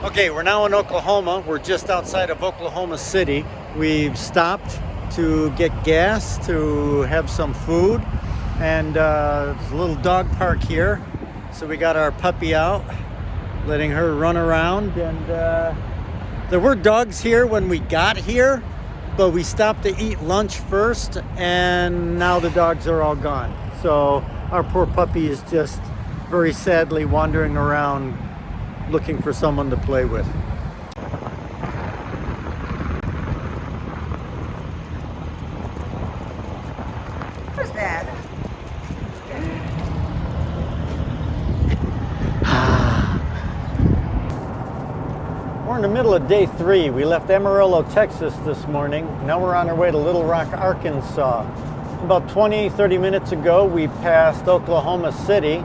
Okay, we're now in Oklahoma. We're just outside of Oklahoma City. We've stopped to get gas, to have some food, and there's a little dog park here. So we got our puppy out, letting her run around. And there were dogs here when we got here, but we stopped to eat lunch first, and now the dogs are all gone. So our poor puppy is just very sadly wandering around looking for someone to play with. Who's that? We're in the middle of day 3. We left Amarillo, Texas this morning. Now we're on our way to Little Rock, Arkansas. About 20-30 minutes ago, we passed Oklahoma City,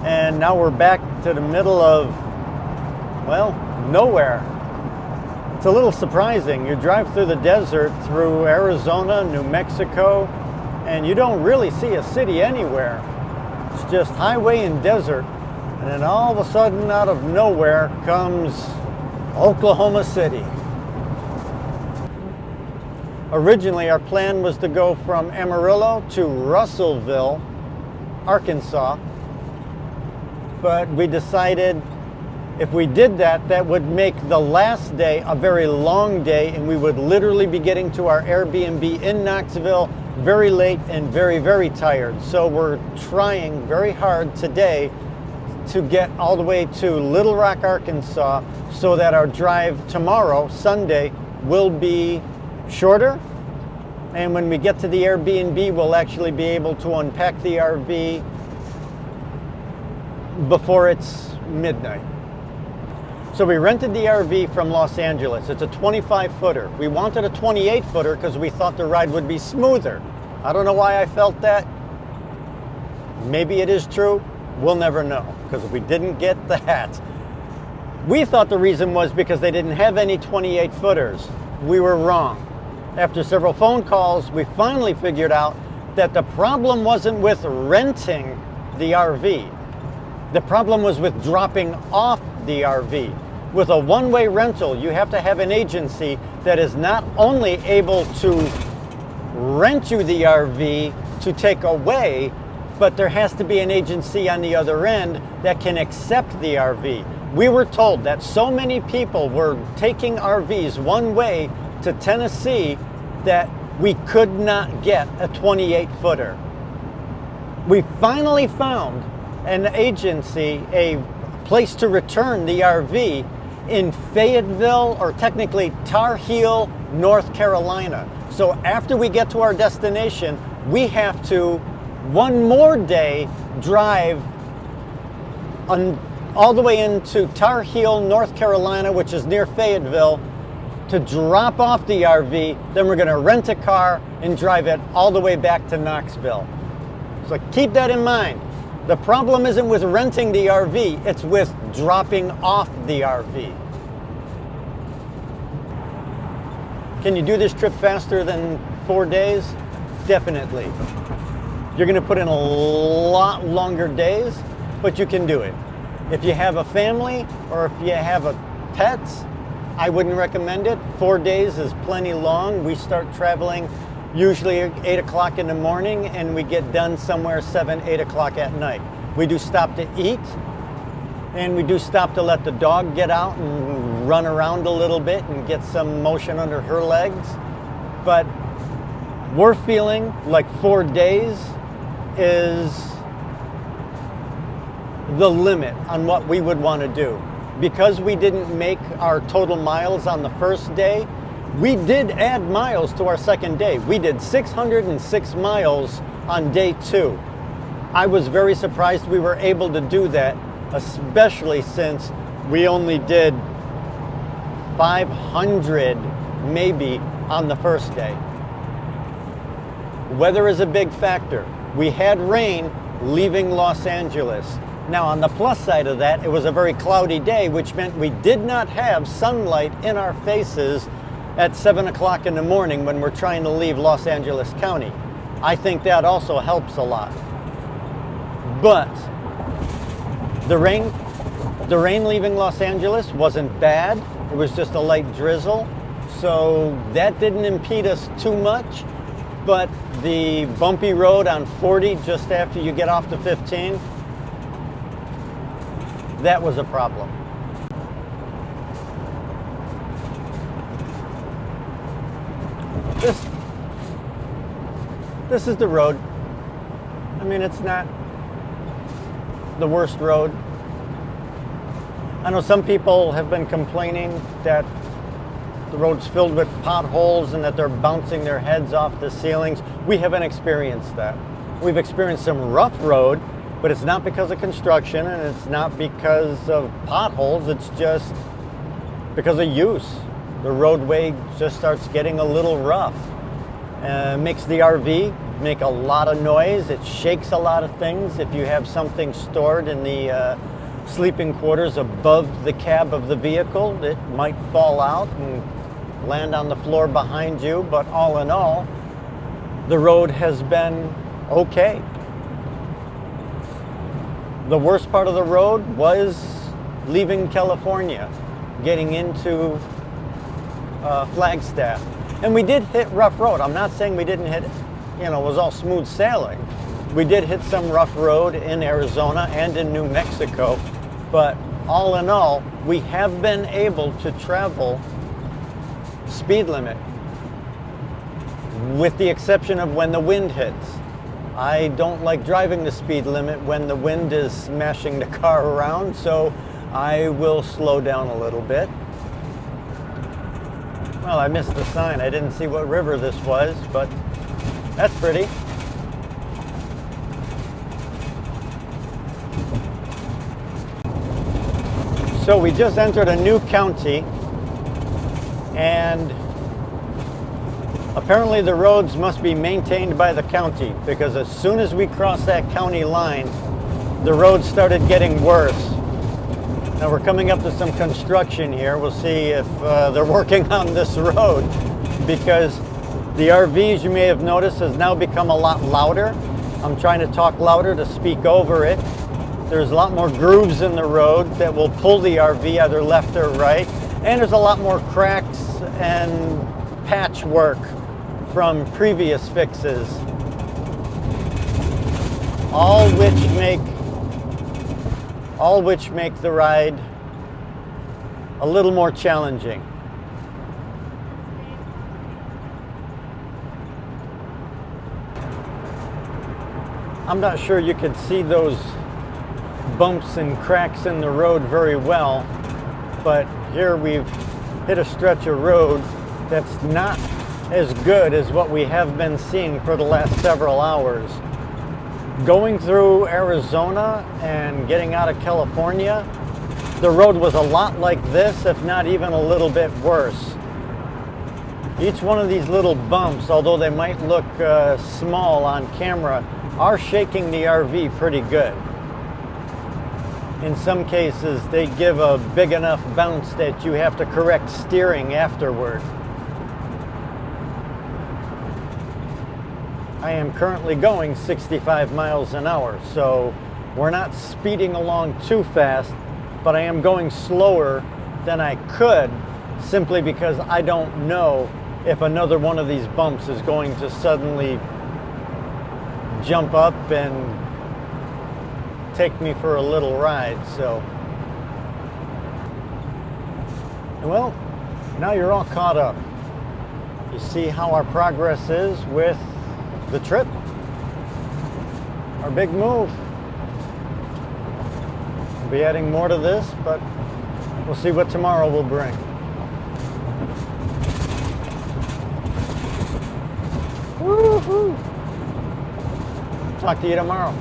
and now we're back to the middle of, well, nowhere. It's a little surprising. You drive through the desert, through Arizona, New Mexico, and you don't really see a city anywhere. It's just highway and desert. And then all of a sudden, out of nowhere, comes Oklahoma City. Originally, our plan was to go from Amarillo to Russellville, Arkansas, but we decided if we did that, that would make the last day a very long day, and we would literally be getting to our Airbnb in Knoxville very late and very, very tired. So we're trying very hard today to get all the way to Little Rock, Arkansas, so that our drive tomorrow, Sunday, will be shorter. And when we get to the Airbnb, we'll actually be able to unpack the RV before it's midnight. So we rented the RV from Los Angeles. It's a 25-footer. We wanted a 28-footer because we thought the ride would be smoother. I don't know why I felt that. Maybe it is true. We'll never know, because we didn't get that. We thought the reason was because they didn't have any 28-footers. We were wrong. After several phone calls, we finally figured out that the problem wasn't with renting the RV. The problem was with dropping off the RV. With a one-way rental, you have to have an agency that is not only able to rent you the RV to take away, but there has to be an agency on the other end that can accept the RV. We were told that so many people were taking RVs one way to Tennessee that we could not get a 28-footer. We finally found an agency, a place to return the RV in Fayetteville, or technically Tar Heel, North Carolina. So after we get to our destination, we have to one more day drive all the way into Tar Heel, North Carolina, which is near Fayetteville, to drop off the RV. Then we're going to rent a car and drive it all the way back to Knoxville. So keep that in mind. The problem isn't with renting the RV, it's with dropping off the RV. Can you do this trip faster than 4 days? Definitely. You're going to put in a lot longer days, but you can do it. If you have a family or if you have pets, I wouldn't recommend it. 4 days is plenty long. We start traveling usually 8 o'clock in the morning, and we get done somewhere 7, 8 o'clock at night. We do stop to eat, and we do stop to let the dog get out and run around a little bit and get some motion under her legs. But we're feeling like 4 days is the limit on what we would want to do. Because we didn't make our total miles on the first day, we did add miles to our second day. We did 606 miles on day 2. I was very surprised we were able to do that, especially since we only did 500 maybe on the first day. Weather is a big factor. We had rain leaving Los Angeles. Now, on the plus side of that, it was a very cloudy day, which meant we did not have sunlight in our faces at 7 o'clock in the morning when we're trying to leave Los Angeles County. I think that also helps a lot. But the rain The rain leaving Los Angeles wasn't bad. It was just a light drizzle. So that didn't impede us too much. But the bumpy road on 40 just after you get off the 15, that was a problem. This is the road. I mean, it's not the worst road. I know some people have been complaining that the road's filled with potholes and that they're bouncing their heads off the ceilings. We haven't experienced that. We've experienced some rough road, but it's not because of construction and it's not because of potholes. It's just because of use. The roadway just starts getting a little rough. Makes the RV make a lot of noise. It shakes a lot of things. If you have something stored in the sleeping quarters above the cab of the vehicle, it might fall out and land on the floor behind you. But all in all, the road has been okay. The worst part of the road was leaving California, getting into Flagstaff. And we did hit rough road. I'm not saying we didn't hit, it was all smooth sailing. We did hit some rough road in Arizona and in New Mexico. But all in all, we have been able to travel speed limit, with the exception of when the wind hits. I don't like driving the speed limit when the wind is smashing the car around, so I will slow down a little bit. Well, I missed the sign. I didn't see what river this was, but that's pretty. So we just entered a new county, and apparently the roads must be maintained by the county, because as soon as we crossed that county line, the roads started getting worse. Now we're coming up to some construction here. We'll see if they're working on this road, because the RV, as you may have noticed, has now become a lot louder. I'm trying to talk louder to speak over it. There's a lot more grooves in the road that will pull the RV either left or right. And there's a lot more cracks and patchwork from previous fixes, all which make the ride a little more challenging. I'm not sure you could see those bumps and cracks in the road very well, but here we've hit a stretch of road that's not as good as what we have been seeing for the last several hours. Going through Arizona and getting out of California, the road was a lot like this, if not even a little bit worse. Each one of these little bumps, although they might look small on camera, are shaking the RV pretty good. In some cases, they give a big enough bounce that you have to correct steering afterward. I am currently going 65 miles an hour, so we're not speeding along too fast, but I am going slower than I could, simply because I don't know if another one of these bumps is going to suddenly jump up and take me for a little ride. So, well, now you're all caught up. You see how our progress is with the trip, our big move. We'll be adding more to this, but we'll see what tomorrow will bring. Woo-hoo! Talk to you tomorrow.